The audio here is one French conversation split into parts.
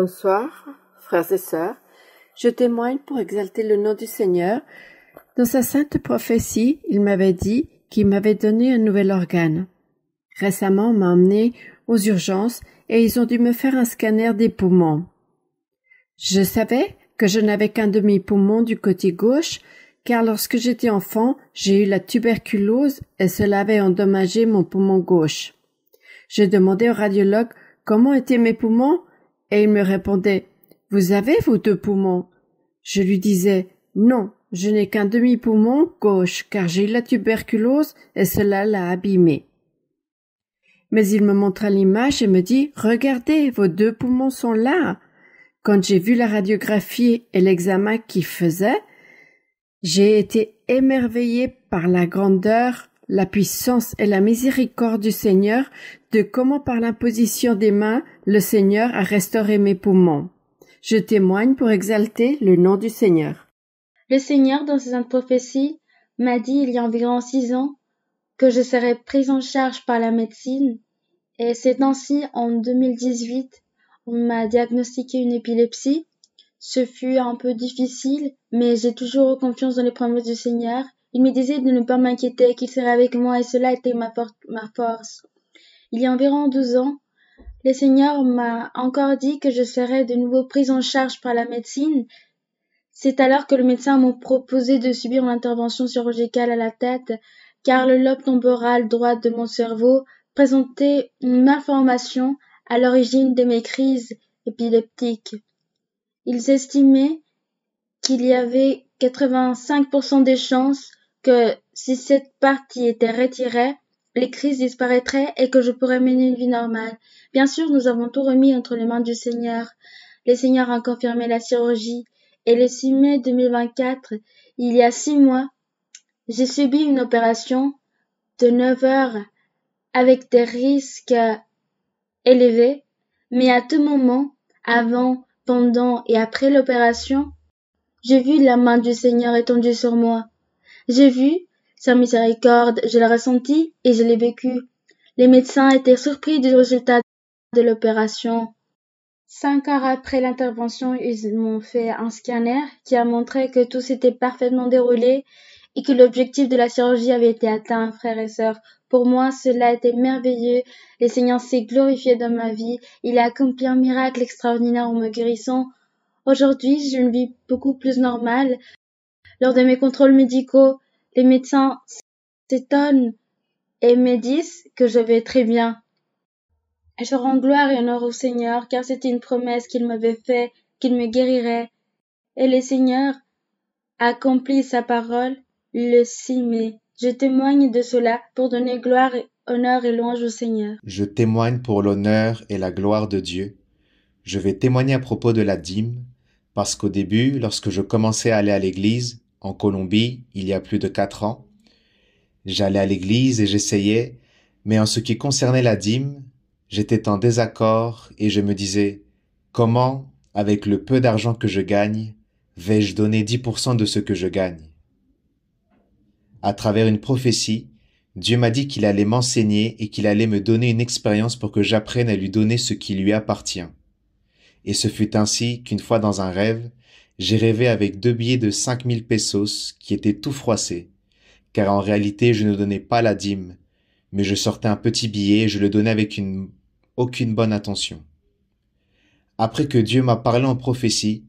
Bonsoir, frères et sœurs. Je témoigne pour exalter le nom du Seigneur. Dans sa sainte prophétie, il m'avait dit qu'il m'avait donné un nouvel organe. Récemment, on m'a emmené aux urgences et ils ont dû me faire un scanner des poumons. Je savais que je n'avais qu'un demi-poumon du côté gauche, car lorsque j'étais enfant, j'ai eu la tuberculose et cela avait endommagé mon poumon gauche. Je demandais au radiologue comment étaient mes poumons et il me répondait « Vous avez vos 2 poumons ?» Je lui disais « Non, je n'ai qu'un demi-poumon gauche car j'ai eu la tuberculose et cela l'a abîmé. » Mais il me montra l'image et me dit « Regardez, vos 2 poumons sont là !» Quand j'ai vu la radiographie et l'examen qu'il faisait, j'ai été émerveillée par la grandeur, la puissance et la miséricorde du Seigneur, de comment par l'imposition des mains, le Seigneur a restauré mes poumons. Je témoigne pour exalter le nom du Seigneur. Le Seigneur, dans sa sainte prophétie, m'a dit il y a environ 6 ans que je serais prise en charge par la médecine, et ces temps-ci, en 2018, on m'a diagnostiqué une épilepsie. Ce fut un peu difficile, mais j'ai toujours eu confiance dans les promesses du Seigneur. Il me disait de ne pas m'inquiéter, qu'il serait avec moi, et cela était ma force. Il y a environ 12 ans, le Seigneur m'a encore dit que je serais de nouveau prise en charge par la médecine. C'est alors que le médecin m'a proposé de subir une intervention chirurgicale à la tête, car le lobe temporal droit de mon cerveau présentait une malformation à l'origine de mes crises épileptiques. Ils estimaient qu'il y avait 85% des chances que si cette partie était retirée, les crises disparaîtraient et que je pourrais mener une vie normale. Bien sûr, nous avons tout remis entre les mains du Seigneur. Le Seigneur a confirmé la chirurgie et le 6 mai 2024, il y a 6 mois, j'ai subi une opération de 9 heures avec des risques élevés, mais à tout moment, avant, pendant et après l'opération, j'ai vu la main du Seigneur étendue sur moi. J'ai vu sa miséricorde, je l'ai ressenti et je l'ai vécu. Les médecins étaient surpris du résultat de l'opération. 5 heures après l'intervention, ils m'ont fait un scanner qui a montré que tout s'était parfaitement déroulé et que l'objectif de la chirurgie avait été atteint, frères et sœurs. Pour moi, cela a été merveilleux. Le Seigneur s'est glorifié dans ma vie. Il a accompli un miracle extraordinaire en me guérissant. Aujourd'hui, j'ai une vie beaucoup plus normale. Lors de mes contrôles médicaux, les médecins s'étonnent et me disent que je vais très bien. Et je rends gloire et honneur au Seigneur, car c'était une promesse qu'il m'avait faite, qu'il me guérirait. Et le Seigneur a accompli sa parole le 6 mai. Je témoigne de cela pour donner gloire, honneur et louange au Seigneur. Je témoigne pour l'honneur et la gloire de Dieu. Je vais témoigner à propos de la dîme, parce qu'au début, lorsque je commençais à aller à l'église, en Colombie, il y a plus de 4 ans, j'allais à l'église et j'essayais, mais en ce qui concernait la dîme, j'étais en désaccord et je me disais, comment, avec le peu d'argent que je gagne, vais-je donner 10% de ce que je gagne? À travers une prophétie, Dieu m'a dit qu'il allait m'enseigner et qu'il allait me donner une expérience pour que j'apprenne à lui donner ce qui lui appartient. Et ce fut ainsi qu'une fois dans un rêve, j'ai rêvé avec 2 billets de 5000 pesos qui étaient tout froissés, car en réalité je ne donnais pas la dîme, mais je sortais un petit billet et je le donnais avec aucune bonne intention. Après que Dieu m'a parlé en prophétie,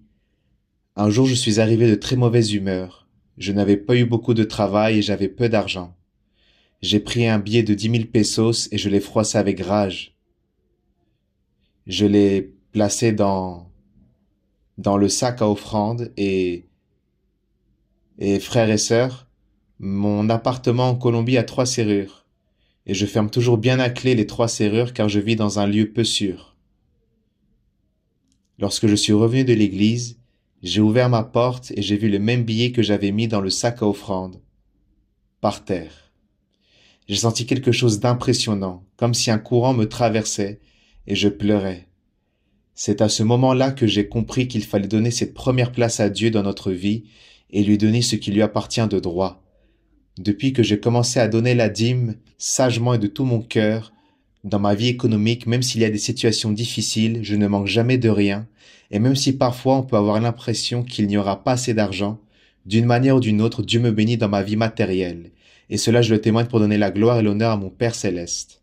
un jour je suis arrivé de très mauvaise humeur. Je n'avais pas eu beaucoup de travail et j'avais peu d'argent. J'ai pris un billet de 10 000 pesos et je l'ai froissé avec rage. Je l'ai placé dans le sac à offrande et frères et sœurs, mon appartement en Colombie a 3 serrures et je ferme toujours bien à clé les 3 serrures car je vis dans un lieu peu sûr. Lorsque je suis revenu de l'église, j'ai ouvert ma porte et j'ai vu le même billet que j'avais mis dans le sac à offrande, par terre. J'ai senti quelque chose d'impressionnant, comme si un courant me traversait et je pleurais. C'est à ce moment-là que j'ai compris qu'il fallait donner cette première place à Dieu dans notre vie et lui donner ce qui lui appartient de droit. Depuis que j'ai commencé à donner la dîme sagement et de tout mon cœur, Dans ma vie économique, même s'il y a des situations difficiles, je ne manque jamais de rien, et même si parfois on peut avoir l'impression qu'il n'y aura pas assez d'argent, d'une manière ou d'une autre, Dieu me bénit dans ma vie matérielle, et cela je le témoigne pour donner la gloire et l'honneur à mon Père céleste.